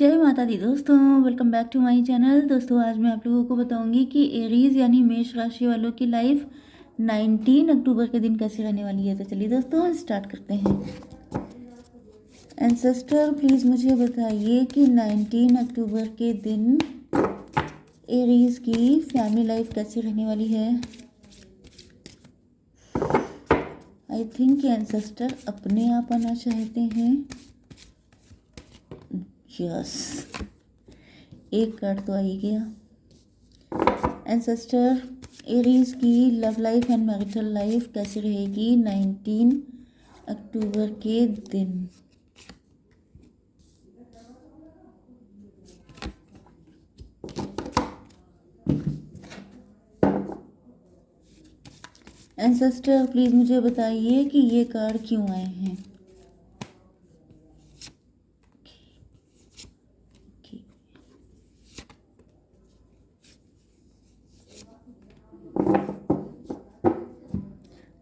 जय माता दी दोस्तों, welcome back to my channel. दोस्तों आज मैं आप लोगों को बताऊंगी कि एरीज यानी मेष राशि वालों की लाइफ 19 अक्टूबर के दिन कैसे रहने वाली है। तो चलिए दोस्तों स्टार्ट करते हैं। एंसेस्टर प्लीज़ मुझे बताइए कि 19 अक्टूबर के दिन एरीज की फैमिली लाइफ कैसी रहने वाली है। आई थिंक एंसेस्टर अपने आप आना चाहते हैं। यस, एक कार्ड तो आ ही गया। एंसेस्टर एरीज की love life and marital life कैसी रहेगी 19 अक्टूबर के दिन। एंसेस्टर प्लीज मुझे बताइए कि ये कार्ड क्यों आए हैं।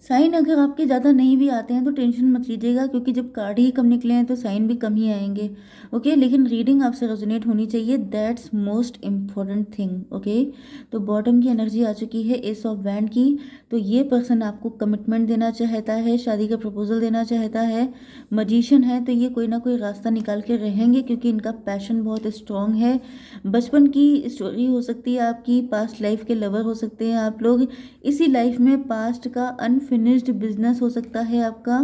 साइन अगर आपके ज़्यादा नहीं भी आते हैं तो टेंशन मत लीजिएगा, क्योंकि जब कार्ड ही कम निकले हैं तो साइन भी कम ही आएंगे। ओके, लेकिन रीडिंग आपसे रेजोनेट होनी चाहिए, that's most important thing. Okay, तो बॉटम की एनर्जी आ चुकी है एस ऑफ वैंड की। तो ये पर्सन आपको कमिटमेंट देना चाहता है, शादी का प्रपोजल देना चाहता है। मजिशियन है तो ये कोई ना कोई रास्ता निकाल के रहेंगे, क्योंकि इनका पैशन बहुत स्ट्रांग है। बचपन की स्टोरी हो सकती है आपकी, पास्ट लाइफ के लवर हो सकते हैं आप लोग। इसी लाइफ में पास्ट का अनफिनिश्ड बिजनेस हो सकता है आपका।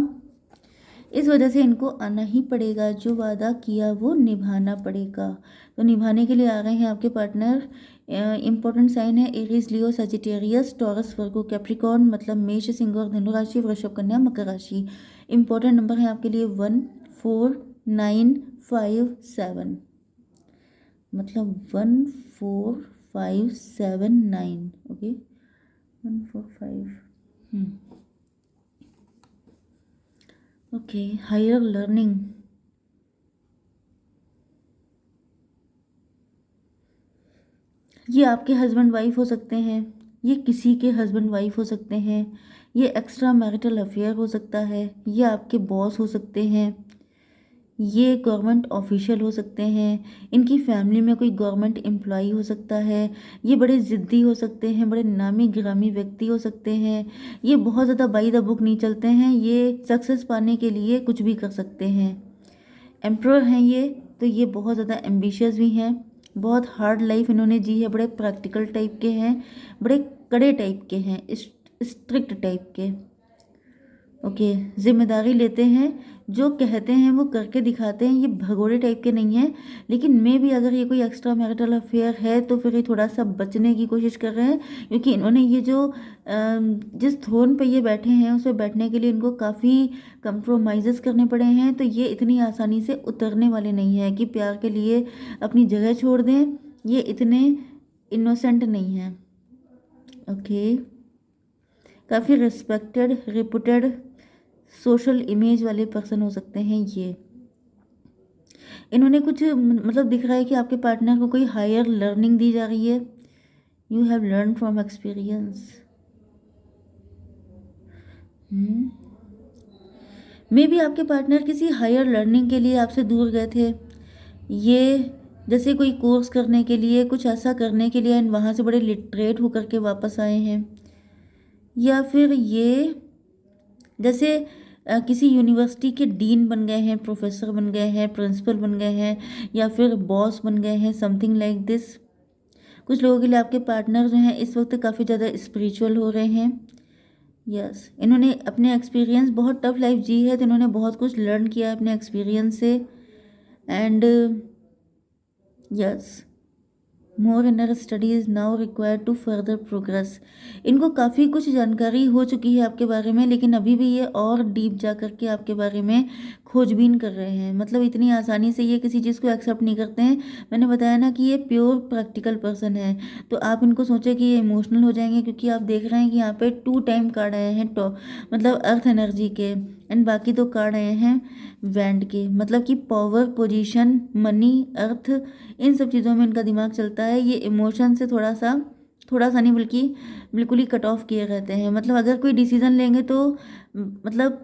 इस वजह से इनको आना ही पड़ेगा, जो वादा किया वो निभाना पड़ेगा। तो निभाने के लिए आ रहे हैं आपके पार्टनर। इंपॉर्टेंट साइन है एरीज, लियो, सजिटेरियस, टॉरस, वर्गो, कैप्रिकॉर्न, मतलब मेष, सिंह और धनु राशि, वृषभ, कन्या, मकर राशि। इंपॉर्टेंट नंबर है आपके लिए 1, 4, 9, 5, 7, मतलब 1, 4, 5, 7, 9। ओके, 1, 4, 5। Okay, higher learning. ये आपके हस्बैंड वाइफ हो सकते हैं, ये किसी के हस्बैंड वाइफ हो सकते हैं, ये एक्स्ट्रा मैरिटल अफेयर हो सकता है, ये आपके बॉस हो सकते हैं, ये गवर्नमेंट ऑफिशियल हो सकते हैं, इनकी फैमिली में कोई गवर्नमेंट एम्प्लॉई हो सकता है, ये बड़े ज़िद्दी हो सकते हैं, बड़े नामी गिरामी व्यक्ति हो सकते हैं, ये बहुत ज़्यादा बाई द बुक नहीं चलते हैं, ये सक्सेस पाने के लिए कुछ भी कर सकते हैं। एम्प्रर हैं ये, तो ये बहुत ज़्यादा एम्बिशियस भी हैं। बहुत हार्ड लाइफ इन्होंने जी है, बड़े प्रैक्टिकल टाइप के हैं, बड़े कड़े टाइप के हैं, स्ट्रिक्ट टाइप के। ओके, जिम्मेदारी लेते हैं, जो कहते हैं वो करके दिखाते हैं, ये भगोड़े टाइप के नहीं हैं। लेकिन मे भी अगर ये कोई एक्स्ट्रा मैरिटल अफेयर है तो फिर ये थोड़ा सा बचने की कोशिश कर रहे हैं, क्योंकि इन्होंने ये जो जिस थ्रोन पे ये बैठे हैं उस पर बैठने के लिए इनको काफ़ी कंप्रोमाइज़ेस करने पड़े हैं। तो ये इतनी आसानी से उतरने वाले नहीं हैं कि प्यार के लिए अपनी जगह छोड़ दें, ये इतने इनोसेंट नहीं हैं। ओके, काफ़ी रिस्पेक्टेड, रिपुटेड, सोशल इमेज वाले पर्सन हो सकते हैं ये। इन्होंने कुछ मतलब दिख रहा है कि आपके पार्टनर को कोई हायर लर्निंग दी जा रही है। You have learn from experience. May be आपके पार्टनर किसी हायर लर्निंग के लिए आपसे दूर गए थे, ये जैसे कोई कोर्स करने के लिए, कुछ ऐसा करने के लिए, एंड वहाँ से बड़े लिटरेट होकर के वापस आए हैं। या फिर ये जैसे किसी यूनिवर्सिटी के डीन बन गए हैं, प्रोफेसर बन गए हैं, प्रिंसिपल बन गए हैं, या फिर बॉस बन गए हैं, समथिंग लाइक दिस। कुछ लोगों के लिए आपके पार्टनर जो हैं इस वक्त काफ़ी ज़्यादा स्पिरिचुअल हो रहे हैं। यस, इन्होंने अपने एक्सपीरियंस, बहुत टफ लाइफ जी है तो इन्होंने बहुत कुछ लर्न किया है अपने एक्सपीरियंस से। And yes, more inner study is now required to further progress. इनको काफ़ी कुछ जानकारी हो चुकी है आपके बारे में, लेकिन अभी भी ये और डीप जा कर के आपके बारे में खोजबीन कर रहे हैं। मतलब इतनी आसानी से ये किसी चीज़ को एक्सेप्ट नहीं करते हैं। मैंने बताया ना कि ये प्योर प्रैक्टिकल पर्सन है। तो आप इनको सोचे कि ये इमोशनल हो जाएंगे, क्योंकि आप देख रहे हैं कि यहाँ पे 2 टाइम कार्ड आए हैं, मतलब अर्थ एनर्जी के, एंड बाकी 2 कार्ड आए हैं वैंड के, मतलब कि पावर, पोजीशन, मनी, अर्थ, इन सब चीज़ों में इनका दिमाग चलता है। ये इमोशन से थोड़ा सा नहीं बल्कि बिल्कुल ही कट ऑफ किए रहते हैं। मतलब अगर कोई डिसीज़न लेंगे तो मतलब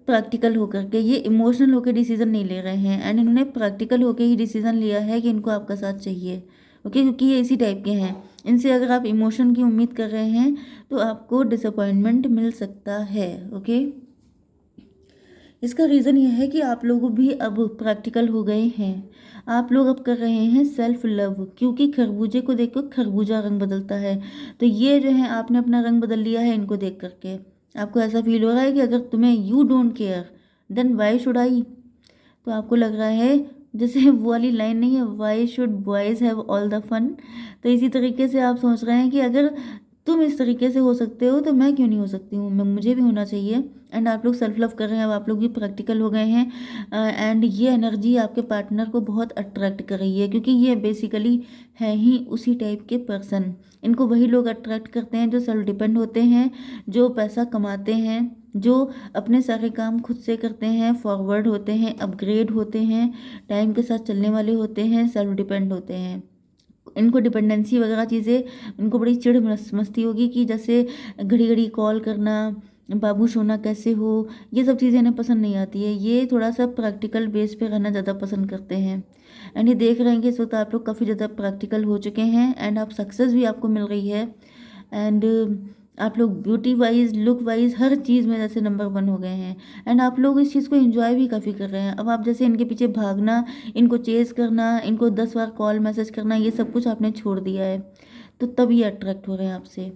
प्रैक्टिकल होकर के, ये इमोशनल होकर डिसीजन नहीं ले रहे हैं, एंड इन्होंने प्रैक्टिकल होकर ही डिसीजन लिया है कि इनको आपका साथ चाहिए। ओके, क्योंकि ये इसी टाइप के हैं। इनसे अगर आप इमोशन की उम्मीद कर रहे हैं तो आपको डिसअपॉइंटमेंट मिल सकता है। ओके, इसका रीज़न यह है कि आप लोग भी अब प्रैक्टिकल हो गए हैं। आप लोग अब कर रहे हैं सेल्फ लव, क्योंकि खरबूजे को देख कर खरबूजा रंग बदलता है। तो ये जो है आपने अपना रंग बदल लिया है इनको देख करके। आपको ऐसा फील हो रहा है कि अगर तुम्हें you don't care then why should I. तो आपको लग रहा है जैसे वो वाली लाइन नहीं है, why should boys have all the fun. तो इसी तरीके से आप सोच रहे हैं कि अगर तुम इस तरीके से हो सकते हो तो मैं क्यों नहीं हो सकती हूँ, मैं मुझे भी होना चाहिए। एंड आप लोग सेल्फ लव कर रहे हैं, अब आप लोग भी प्रैक्टिकल हो गए हैं। एंड ये एनर्जी आपके पार्टनर को बहुत अट्रैक्ट कर रही है, क्योंकि ये बेसिकली है ही उसी टाइप के पर्सन। इनको वही लोग अट्रैक्ट करते हैं जो सेल्फ डिपेंड होते हैं, जो पैसा कमाते हैं, जो अपने सारे काम खुद से करते हैं, फॉरवर्ड होते हैं, अपग्रेड होते हैं, टाइम के साथ चलने वाले होते हैं, सेल्फ डिपेंड होते हैं। इनको डिपेंडेंसी वगैरह चीज़ें इनको बड़ी चिढ़ मस्ती होगी कि जैसे घड़ी घड़ी कॉल करना, बाबू सोना कैसे हो, ये सब चीज़ें इन्हें पसंद नहीं आती है। ये थोड़ा सा प्रैक्टिकल बेस पे रहना ज़्यादा पसंद करते हैं। एंड ये देख रहे हैं कि इस वक्त आप लोग काफ़ी ज़्यादा प्रैक्टिकल हो चुके हैं, एंड आप सक्सेस भी आपको मिल रही है। एंड आप लोग ब्यूटी वाइज, लुक वाइज, हर चीज़ में जैसे नंबर 1 हो गए हैं। एंड आप लोग इस चीज़ को एंजॉय भी काफ़ी कर रहे हैं। अब आप जैसे इनके पीछे भागना, इनको चेज़ करना, इनको 10 बार कॉल मैसेज करना, ये सब कुछ आपने छोड़ दिया है। तो तब ये अट्रैक्ट हो रहे हैं आपसे।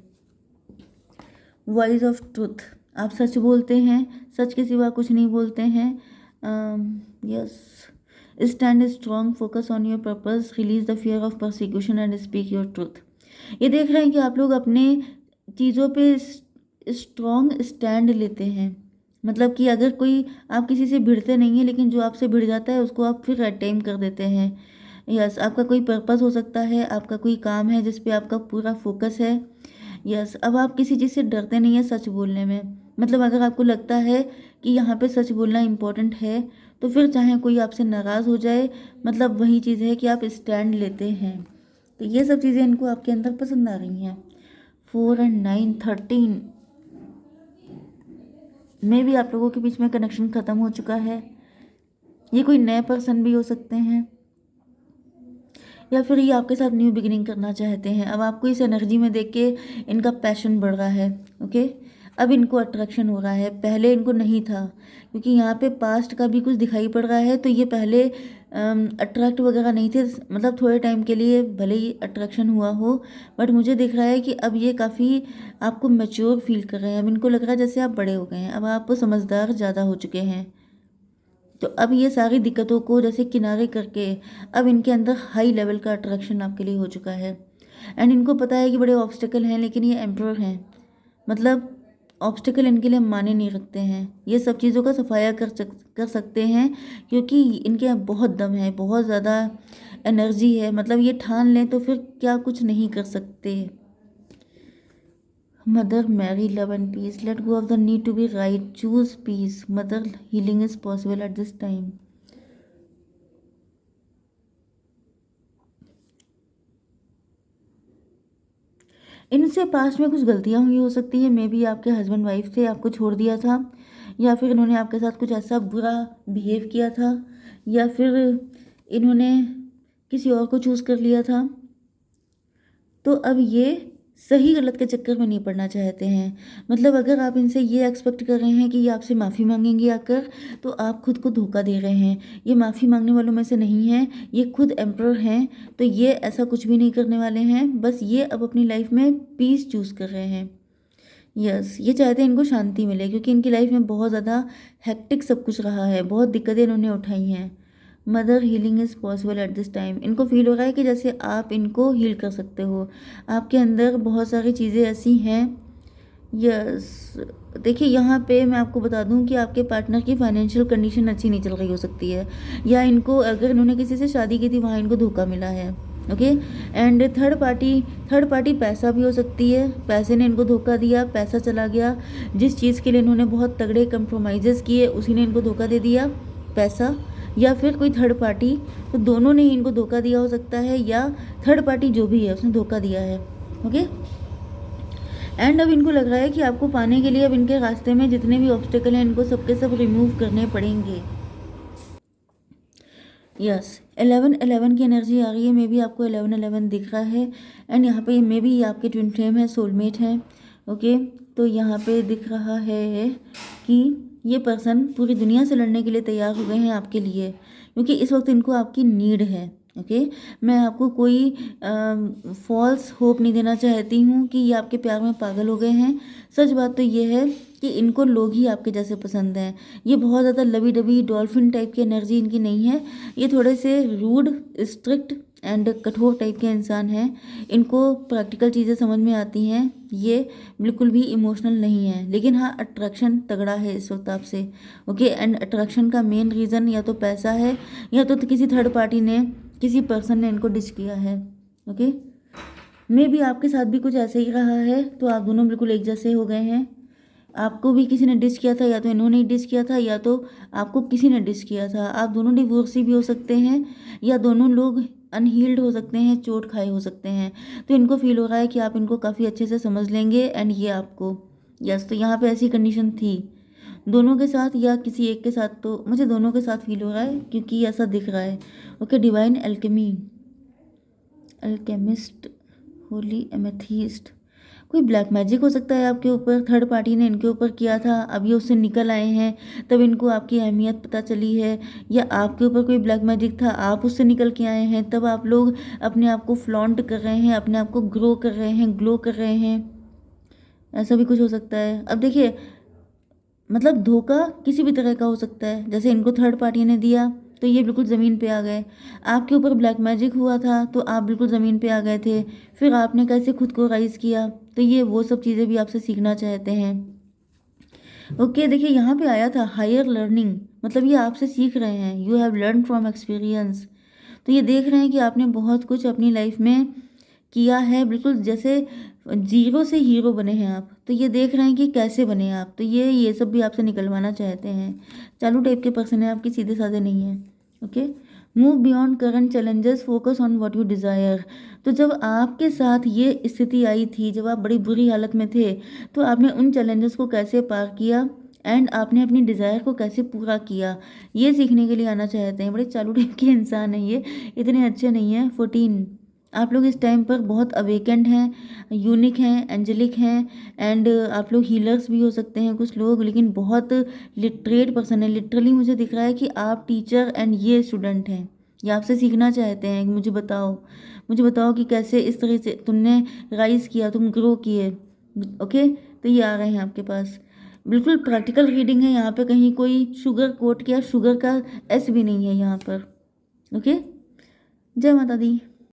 वॉइस ऑफ ट्रुथ, आप सच बोलते हैं, सच के सिवा कुछ नहीं बोलते हैं। Yes, stand strong, focus on your purpose, release the fear of persecution and speak your truth. ये देख रहे हैं कि आप लोग अपने चीज़ों पे स्ट्रॉन्ग स्टैंड लेते हैं। मतलब कि अगर कोई, आप किसी से भिड़ते नहीं हैं, लेकिन जो आपसे भिड़ जाता है उसको आप फिर अटेम कर देते हैं। यस, आपका कोई पर्पस हो सकता है, आपका कोई काम है जिस पे आपका पूरा फोकस है। यस, अब आप किसी चीज़ से डरते नहीं हैं सच बोलने में। मतलब अगर आपको लगता है कि यहाँ पे सच बोलना इम्पोर्टेंट है, तो फिर चाहे कोई आपसे नाराज़ हो जाए, मतलब वही चीज़ है कि आप स्टैंड लेते हैं। तो ये सब चीज़ें इनको आपके अंदर पसंद आ रही हैं। 4 and 9, 13 में भी आप लोगों के बीच में कनेक्शन ख़त्म हो चुका है। ये कोई नए पर्सन भी हो सकते हैं, या फिर ये आपके साथ न्यू बिगिनिंग करना चाहते हैं। अब आपको इस एनर्जी में देख के इनका पैशन बढ़ रहा है। ओके, अब इनको अट्रैक्शन हो रहा है, पहले इनको नहीं था, क्योंकि यहाँ पे पास्ट का भी कुछ दिखाई पड़ रहा है। तो ये पहले अट्रैक्ट वगैरह नहीं थे, मतलब थोड़े टाइम के लिए भले ही अट्रैक्शन हुआ हो, बट मुझे दिख रहा है कि अब ये काफ़ी आपको मैच्योर फील कर रहे हैं। अब इनको लग रहा है जैसे आप बड़े हो गए हैं, अब आप समझदार ज़्यादा हो चुके हैं। तो अब ये सारी दिक्कतों को जैसे किनारे करके अब इनके अंदर हाई लेवल का अट्रैक्शन आपके लिए हो चुका है। एंड इनको पता है कि बड़े ऑब्स्टिकल हैं, लेकिन ये एम्परर हैं, मतलब ऑब्स्टिकल इनके लिए माने नहीं रखते हैं। ये सब चीज़ों का सफाया कर सकते हैं, क्योंकि इनके यहाँ बहुत दम है, बहुत ज़्यादा एनर्जी है। मतलब ये ठान लें तो फिर क्या कुछ नहीं कर सकते। Mother Mary, love and peace. Let go of the need to be right. Choose peace. Mother, healing is possible at this time. इनसे पास्ट में कुछ गलतियां हुई हो सकती है। मे बी आपके हस्बैंड वाइफ थे, आपको छोड़ दिया था, या फिर इन्होंने आपके साथ कुछ ऐसा बुरा बिहेव किया था, या फिर इन्होंने किसी और को चूज़ कर लिया था। तो अब ये सही गलत के चक्कर में नहीं पड़ना चाहते हैं। मतलब अगर आप इनसे ये एक्सपेक्ट कर रहे हैं कि ये आपसे माफ़ी मांगेंगे आकर, तो आप खुद को धोखा दे रहे हैं। ये माफ़ी मांगने वालों में से नहीं हैं, ये खुद एम्परर हैं। तो ये ऐसा कुछ भी नहीं करने वाले हैं, बस ये अब अपनी लाइफ में पीस चूज़ कर रहे हैं। यस, ये चाहते हैं इनको शांति मिले, क्योंकि इनकी लाइफ में बहुत ज़्यादा हेक्टिक सब कुछ रहा है, बहुत दिक्कतें इन्होंने उठाई हैं। Mother, healing is possible at this time. इनको फील हो रहा है कि जैसे आप इनको हील कर सकते हो। आपके अंदर बहुत सारी चीज़ें ऐसी हैं। यस, देखिए यहाँ पे मैं आपको बता दूं कि आपके पार्टनर की फाइनेंशियल कंडीशन अच्छी नहीं चल रही हो सकती है, या इनको अगर इन्होंने किसी से शादी की थी वहाँ इनको धोखा मिला है। ओके, एंड थर्ड पार्टी पैसा भी हो सकती है। पैसे ने इनको धोखा दिया, पैसा चला गया। जिस चीज़ के लिए इन्होंने बहुत तगड़े कंप्रोमाइज़ेस किए उसी ने इनको धोखा दे दिया, पैसा या फिर कोई थर्ड पार्टी। तो दोनों ने ही इनको धोखा दिया हो सकता है, या थर्ड पार्टी जो भी है उसने धोखा दिया है। ओके, एंड अब इनको लग रहा है कि आपको पाने के लिए अब इनके रास्ते में जितने भी ऑब्स्टेकल हैं इनको सबके सब रिमूव करने पड़ेंगे। यस, 11-11 की एनर्जी आ रही है। मे बी आपको 11-11 दिख रहा है एंड यहाँ पे मे बी ये आपके ट्विन फ्लेम है, सोलमेट है। ओके, तो यहाँ पे दिख रहा है कि ये पर्सन पूरी दुनिया से लड़ने के लिए तैयार हो गए हैं आपके लिए, क्योंकि इस वक्त इनको आपकी नीड है। ओके, मैं आपको कोई फॉल्स होप नहीं देना चाहती हूँ कि ये आपके प्यार में पागल हो गए हैं। सच बात तो ये है कि इनको लोग ही आपके जैसे पसंद हैं। ये बहुत ज़्यादा लवी डबी डॉल्फिन टाइप की एनर्जी इनकी नहीं है। ये थोड़े से रूड, स्ट्रिक्ट एंड कठोर टाइप के इंसान हैं। इनको प्रैक्टिकल चीज़ें समझ में आती हैं। ये बिल्कुल भी इमोशनल नहीं है, लेकिन हाँ अट्रैक्शन तगड़ा है इस वक्त आपसे। ओके, एंड अट्रैक्शन का मेन रीज़न या तो पैसा है या तो किसी थर्ड पार्टी ने, किसी पर्सन ने इनको डिश किया है। ओके, मे भी आपके साथ भी कुछ ऐसे ही रहा है, तो आप दोनों बिल्कुल एक जैसे हो गए हैं। आपको भी किसी ने डिश किया था, या तो इन्होंने ही डिश किया था या तो आपको किसी ने डिश किया था। आप दोनों डिवोर्सी भी हो सकते हैं या दोनों लोग अनहील्ड हो सकते हैं, चोट खाए हो सकते हैं। तो इनको फील हो रहा है कि आप इनको काफ़ी अच्छे से समझ लेंगे एंड ये आपको। यस, तो यहाँ पे ऐसी कंडीशन थी दोनों के साथ या किसी एक के साथ, तो मुझे दोनों के साथ फील हो रहा है क्योंकि ऐसा दिख रहा है। Okay, divine alchemy, alchemist, Holi amethyst, कोई ब्लैक मैजिक हो सकता है आपके ऊपर, थर्ड पार्टी ने इनके ऊपर किया था, अब ये उससे निकल आए हैं, तब इनको आपकी अहमियत पता चली है। या आपके ऊपर कोई ब्लैक मैजिक था, आप उससे निकल के आए हैं, तब आप लोग अपने आप को फ्लॉन्ट कर रहे हैं, अपने आप को ग्रो कर रहे हैं, ग्लो कर रहे हैं। ऐसा भी कुछ हो सकता है। अब देखिए, मतलब धोखा किसी भी तरह का हो सकता है। जैसे इनको थर्ड पार्टी ने दिया तो ये बिल्कुल ज़मीन पे आ गए। आपके ऊपर ब्लैक मैजिक हुआ था तो आप बिल्कुल ज़मीन पे आ गए थे। फिर आपने कैसे खुद को राइज किया, तो ये वो सब चीज़ें भी आपसे सीखना चाहते हैं। ओके, देखिए यहाँ पे आया था हायर लर्निंग, मतलब ये आपसे सीख रहे हैं। You have learn from experience. तो ये देख रहे हैं कि आपने बहुत कुछ अपनी लाइफ में किया है, बिल्कुल जैसे जीरो से हीरो बने हैं आप। तो ये देख रहे हैं कि कैसे बने आप, तो ये सब भी आपसे निकलवाना चाहते हैं। चालू टाइप के पर्सन है आपकी, सीधे साधे नहीं है। Okay, move beyond current challenges, focus on what you desire. तो जब आपके साथ ये स्थिति आई थी, जब आप बड़ी बुरी हालत में थे, तो आपने उन चैलेंजेस को कैसे पार किया एंड आपने अपनी डिज़ायर को कैसे पूरा किया, ये सीखने के लिए आना चाहते हैं। बड़े चालू टाइप के इंसान हैं ये, इतने अच्छे नहीं हैं। 14, आप लोग इस टाइम पर बहुत अवेकेंड हैं, यूनिक हैं, एंजेलिक हैं एंड आप लोग हीलर्स भी हो सकते हैं कुछ लोग, लेकिन बहुत लिटरेट पर्सन है। लिटरली मुझे दिख रहा है कि आप टीचर एंड ये स्टूडेंट हैं। ये आपसे सीखना चाहते हैं कि मुझे बताओ कि कैसे इस तरह से तुमने राइज किया, तुम ग्रो किए। ओके, तो ये आ रहे हैं आपके पास। बिल्कुल प्रैक्टिकल रीडिंग है यहाँ पे, कहीं कोई शुगर कोट या शुगर का एस भी नहीं है यहाँ पर। ओके, जय माता दी।